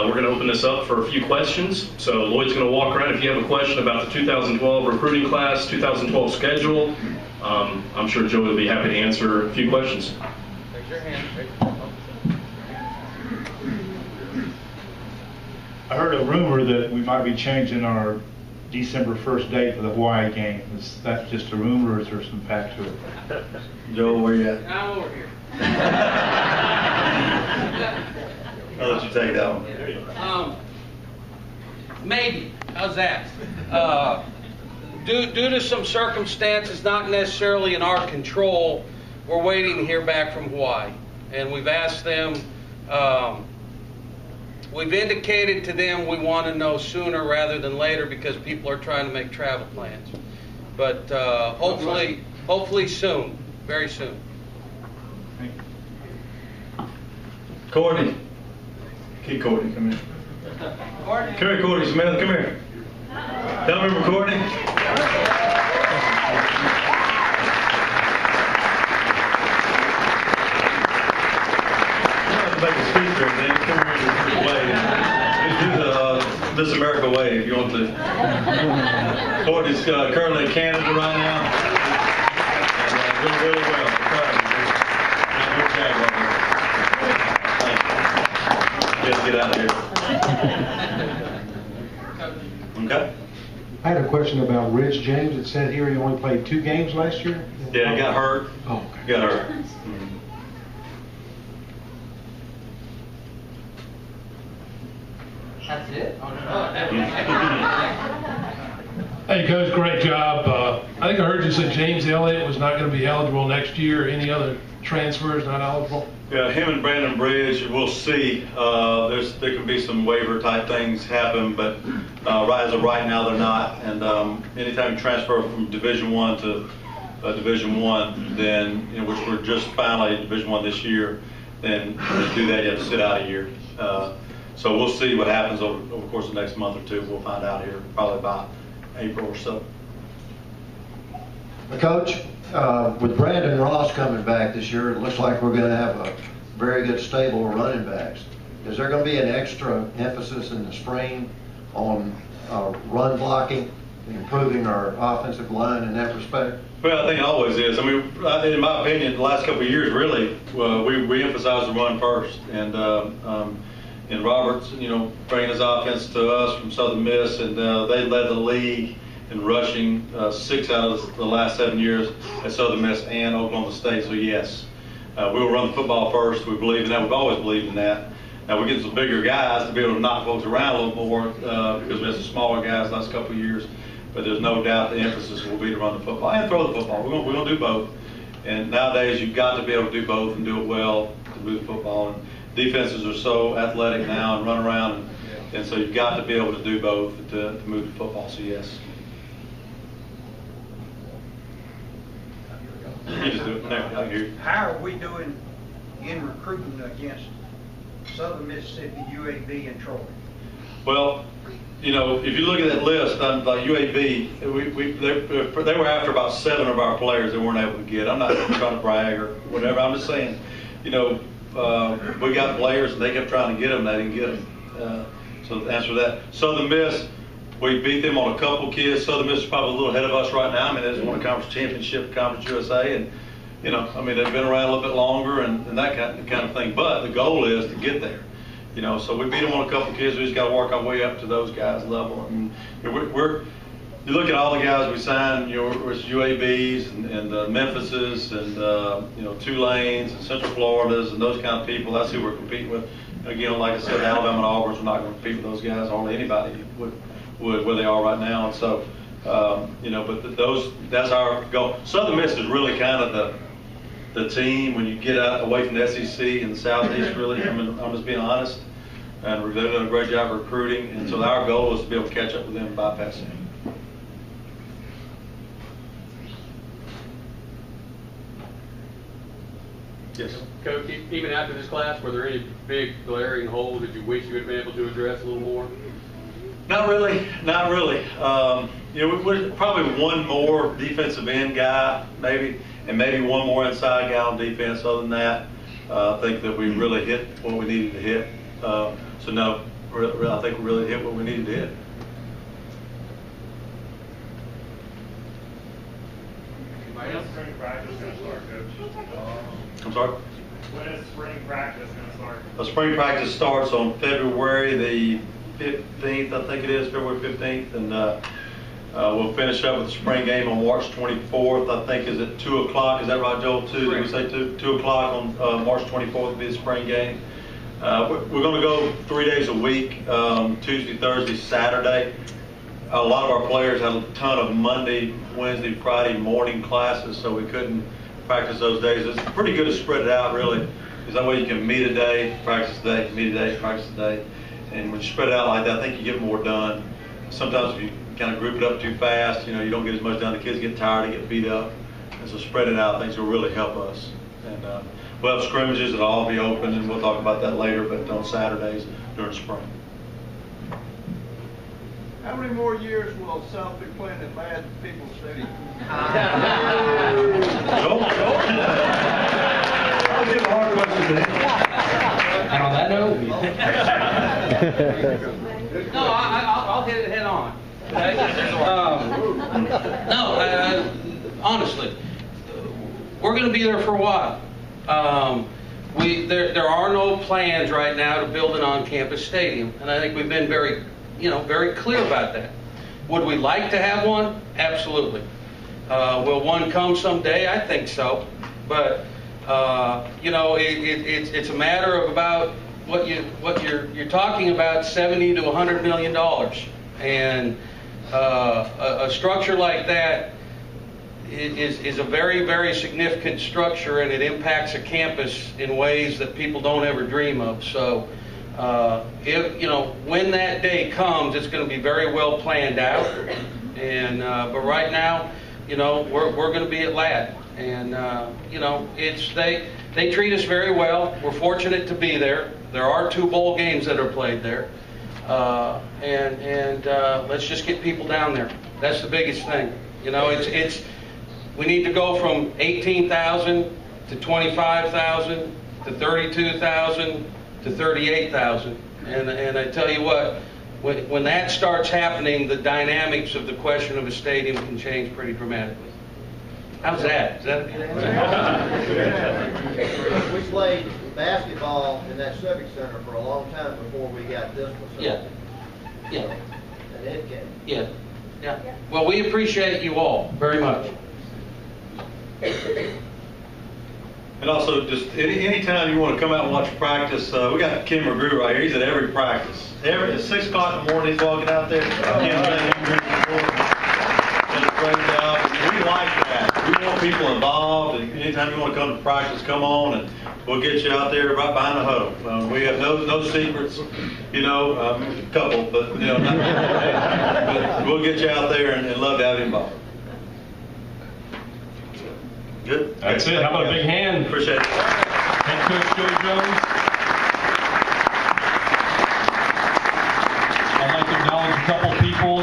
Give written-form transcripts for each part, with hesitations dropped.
We're going to open this up for a few questions. So Lloyd's going to walk around. If you have a question about the 2012 recruiting class, 2012 schedule, I'm sure Joey will be happy to answer a few questions. Raise your hand. I heard a rumor that we might be changing our December 1st date for the Hawaii game. Is that just a rumor, or is there some fact to it? Joel, where you at? I'm over here. I'll let you take that one. Maybe. How's that? Due to some circumstances not necessarily in our control, we're waiting to hear back from Hawaii. And we've asked them, we've indicated to them we want to know sooner rather than later because people are trying to make travel plans. But hopefully soon, very soon. Courtney. Keep Courtney, come here. Courtney. Come here, Courtney Smith, come here. Tell me, remember Courtney? Make a speech or anything. Come here and wave. Do the This America wave if you want to. Courtney's currently in Canada right now. And doing really well. Good job, Let's get out of here. Okay. I had a question about Rich James. It said here he only played 2 games last year? Yeah, he got hurt. Oh, okay. Got hurt. That's it? Hey, Coach, great job. I think I heard you say James Elliott was not going to be eligible next year. Any other transfers not eligible? Yeah, him and Brandon Bridge, we'll see. There can be some waiver type things happen, but as of right now, they're not. And anytime you transfer from Division I to Division I, then which we're just finally Division I this year, then to do that you have to sit out a year. So we'll see what happens over the course of the next month or two. We'll find out here probably by April or so. Coach, with Brandon Ross coming back this year, it looks like we're going to have a very good stable of running backs. Is there going to be an extra emphasis in the spring on run blocking, improving our offensive line in that respect? Well, I think it always is. I mean, in my opinion, the last couple of years, really, we emphasized the run first. And Roberts, bringing his offense to us from Southern Miss, and they led the league in rushing 6 out of the last 7 years at Southern Miss and Oklahoma State. So yes, we will run the football first. We believe in that. We've always believed in that. Now we're getting some bigger guys to be able to knock folks around a little more because we had some smaller guys the last couple of years. But there's no doubt the emphasis will be to run the football and throw the football. We're going to do both. And nowadays you've got to be able to do both and do it well to move the football. And defenses are so athletic now and run around, and so you've got to be able to do both to move the football. So yes. You just do it. I hear you. How are we doing in recruiting against Southern Mississippi, UAB, and Troy? Well, if you look at that list, like UAB, they were after about 7 of our players they weren't able to get. I'm not trying to brag or whatever. I'm just saying, we got players and they kept trying to get them, they didn't get them. So the answer to that. Southern Miss, we beat them on a couple kids. Southern Miss is probably a little ahead of us right now. I mean, they just won a conference championship, Conference USA, and they've been around a little bit longer and that kind of thing. But the goal is to get there. So we beat them on a couple kids. We just got to work our way up to those guys' level. And you look at all the guys we signed, it's UABs and Memphises and Tulanes and Central Floridas and those kind of people. That's who we're competing with. Again, like I said, Alabama and Auburn's, we're not going to compete with those guys. Hardly anybody would where they are right now. And so, but that's our goal. Southern Miss is really kind of the team when you get out away from the SEC and the Southeast. Really, I'm just being honest. And they're doing a great job of recruiting. And so our goal is to be able to catch up with them and bypass them. Yes. Coach, even after this class, were there any big glaring holes that you wish you had been able to address a little more? Not really. We're probably one more defensive end guy, maybe, and maybe one more inside guy on defense. Other than that, I think that we really hit what we needed to hit. So no, I think we really hit what we needed to hit. Anybody else? Spring practice going to start, Coach? I'm sorry? When is spring practice going to start? Spring practice starts on February the 15th, I think it is, February 15th, and we'll finish up with the spring game on March 24th. I think is at 2 o'clock. Is that right, Joel? Did we say 2 o'clock on March 24th will be the spring game? We're going to go 3 days a week, Tuesday, Thursday, Saturday. A lot of our players had a ton of Monday, Wednesday, Friday morning classes, so we couldn't practice those days. It's pretty good to spread it out, really, because that way you can meet a day, practice a day, meet a day, practice a day. And when you spread it out like that, I think you get more done. Sometimes if you kind of group it up too fast, you don't get as much done. The kids get tired, they get beat up. And so spreading out things will really help us. And we'll have scrimmages that'll all be open, and we'll talk about that later, but on Saturdays during spring. How many more years will South be playing at Bad People's Stadium? Joel? I'll give a hard question to him. And on that note, no, I'll hit it head on. Honestly, we're going to be there for a while. There are no plans right now to build an on-campus stadium, and I think we've been very clear about that. Would we like to have one? Absolutely. Will one come someday? I think so. But it's a matter of about what you're talking about, $70 to $100 million, and a structure like that is a very, very significant structure, and it impacts a campus in ways that people don't ever dream of. So, when that day comes, it's going to be very well planned out. And but right now, we're going to be at Ladd. And, they treat us very well. We're fortunate to be there. There are 2 bowl games that are played there. Let's just get people down there. That's the biggest thing. We need to go from 18,000 to 25,000 to 32,000 to 38,000. And I tell you what, when that starts happening, the dynamics of the question of a stadium can change pretty dramatically. How's that? Is that a good answer? We played basketball in that Civic Center for a long time before we got this facility. Yeah. And it came. Yeah. Well, we appreciate you all very much. And also, just anytime you want to come out and watch practice, we got Kim McGrew right here. He's at every practice. At 6 o'clock in the morning, he's walking out there. We like that. We want people involved. And anytime you want to come to practice, come on, and we'll get you out there right behind the huddle. We have no secrets, a couple, but but we'll get you out there and love to have you involved. Good. That's it. How about a big hand? Appreciate it. Head Coach Joey Jones. I'd like to acknowledge a couple people,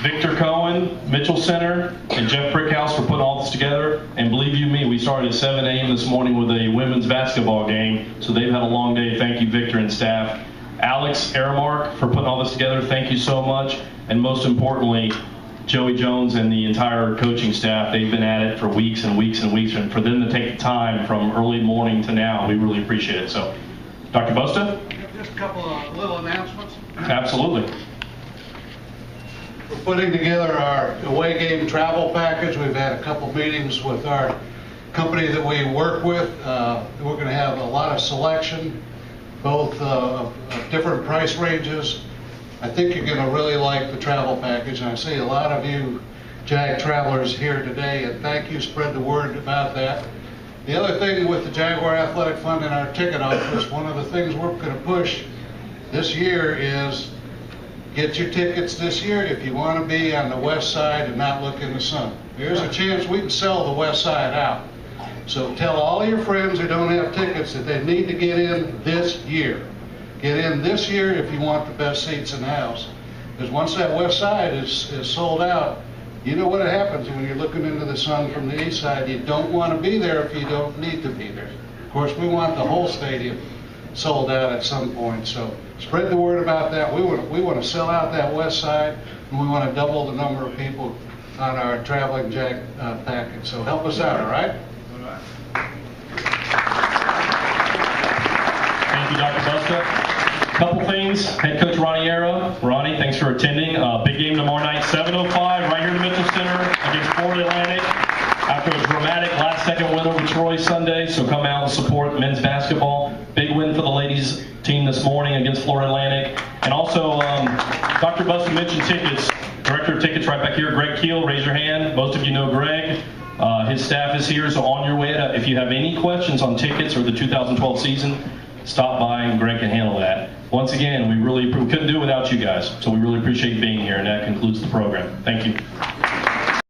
Victor Cohen, Mitchell Center, and Jeff Brickhouse for putting all this together. And believe you me, we started at 7 a.m. this morning with a women's basketball game, so they've had a long day. Thank you, Victor and staff. Alex Aramark for putting all this together. Thank you so much. And most importantly, Joey Jones and the entire coaching staff. They've been at it for weeks and weeks and weeks, and for them to take the time from early morning to now, we really appreciate it. So, Dr. Bosta? Just a couple of little announcements. Absolutely. We're putting together our away game travel package. We've had a couple meetings with our company that we work with. We're going to have a lot of selection, both of different price ranges. I think you're going to really like the travel package, and I see a lot of you JAG travelers here today, and thank you. Spread the word about that. The other thing with the Jaguar Athletic Fund and our ticket office, one of the things we're going to push this year is get your tickets this year if you want to be on the west side and not look in the sun. There's a chance we can sell the west side out. So tell all your friends who don't have tickets that they need to get in this year. Get in this year if you want the best seats in the house. Because once that west side is sold out, you know what happens when you're looking into the sun from the east side. You don't want to be there if you don't need to be there. Of course, we want the whole stadium sold out at some point. So Spread the word about that. We want to sell out that west side, and we want to double the number of people on our traveling jack package. So help us out, all right? Thank you, Dr. Buska. Couple things. Head coach Ronnie Era. Ronnie, thanks for attending. Big game tomorrow night, 7:05, right here in the Mitchell Center against Florida Atlantic. After a dramatic last-second win over Troy Sunday, so come out and support men's basketball. Big win for the ladies team this morning against Florida Atlantic. And also, Dr. Buska mentioned tickets. Director of tickets right back here, Greg Keel, raise your hand. Most of you know Greg. His staff is here, so on your way, if you have any questions on tickets or the 2012 season, stop by and Greg can handle that. Once again, we couldn't do it without you guys, so we really appreciate you being here, and that concludes the program. Thank you.